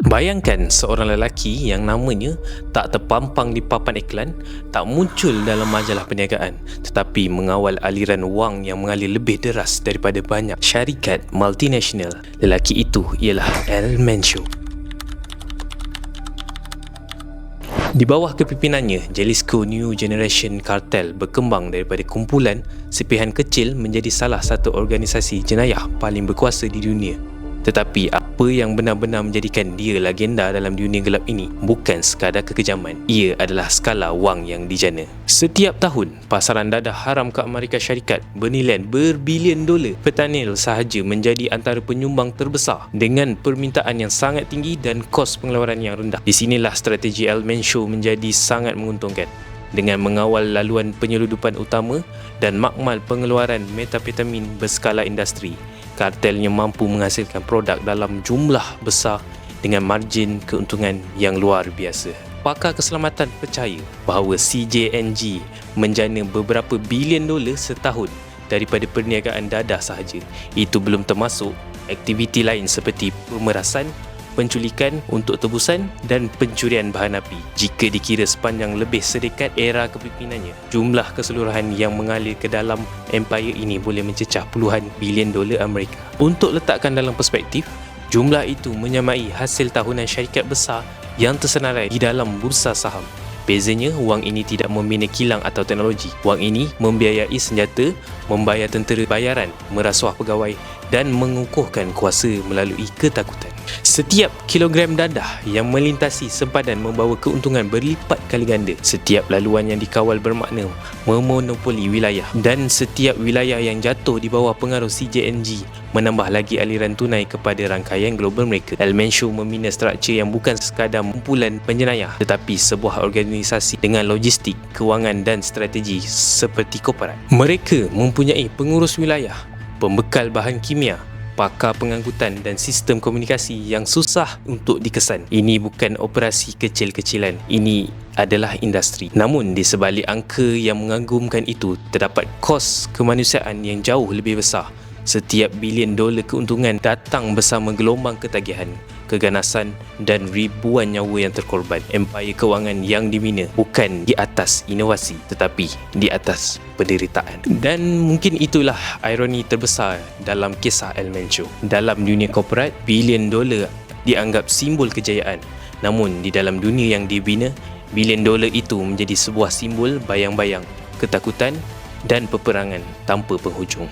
Bayangkan seorang lelaki yang namanya tak terpampang di papan iklan, tak muncul dalam majalah perniagaan, tetapi mengawal aliran wang yang mengalir lebih deras daripada banyak syarikat multinasional. Lelaki itu ialah Al Manso. Di bawah kepimpinannya, Jalisco New Generation Cartel berkembang daripada kumpulan sepihan kecil menjadi salah satu organisasi jenayah paling berkuasa di dunia. Tetapi apa yang benar-benar menjadikan dia legenda dalam dunia gelap ini bukan sekadar kekejaman, ia adalah skala wang yang dijana. Setiap tahun, pasaran dadah haram ke Amerika Syarikat bernilai berbilion dolar. Fentanyl sahaja menjadi antara penyumbang terbesar dengan permintaan yang sangat tinggi dan kos pengeluaran yang rendah. Di sinilah strategi Al Manso menjadi sangat menguntungkan. Dengan mengawal laluan penyeludupan utama dan makmal pengeluaran metafetamin berskala industri, kartelnya mampu menghasilkan produk dalam jumlah besar dengan margin keuntungan yang luar biasa. Pakar keselamatan percaya bahawa CJNG menjana beberapa bilion dolar setahun daripada perniagaan dadah sahaja. Itu belum termasuk aktiviti lain seperti pemerasan, penculikan untuk tebusan dan pencurian bahan api. Jika dikira sepanjang lebih sedekat era kepimpinannya, jumlah keseluruhan yang mengalir ke dalam empire ini boleh mencecah puluhan bilion dolar Amerika. Untuk letakkan dalam perspektif, jumlah itu menyamai hasil tahunan syarikat besar yang tersenarai di dalam bursa saham. Bezanya, wang ini tidak membina kilang atau teknologi. Wang ini membiayai senjata, membayar tentera bayaran, merasuah pegawai dan mengukuhkan kuasa melalui ketakutan. Setiap kilogram dadah yang melintasi sempadan membawa keuntungan berlipat kali ganda. Setiap laluan yang dikawal bermakna memonopoli wilayah, dan setiap wilayah yang jatuh di bawah pengaruh CJNG menambah lagi aliran tunai kepada rangkaian global mereka. Al Manso membina struktur yang bukan sekadar kumpulan penjenayah, tetapi sebuah organisasi dengan logistik, kewangan dan strategi seperti korporat. Mereka mempunyai pengurus wilayah, pembekal bahan kimia, pakar pengangkutan dan sistem komunikasi yang susah untuk dikesan. Ini bukan operasi kecil-kecilan, ini adalah industri. Namun di sebalik angka yang mengagumkan itu, terdapat kos kemanusiaan yang jauh lebih besar. Setiap bilion dolar keuntungan datang bersama gelombang ketagihan, keganasan dan ribuan nyawa yang terkorban. Empire kewangan yang dibina bukan di atas inovasi, tetapi di atas penderitaan. Dan mungkin itulah ironi terbesar dalam kisah Al Manso. Dalam dunia korporat, bilion dolar dianggap simbol kejayaan. Namun di dalam dunia yang dibina, bilion dolar itu menjadi sebuah simbol bayang-bayang, ketakutan dan peperangan tanpa penghujung.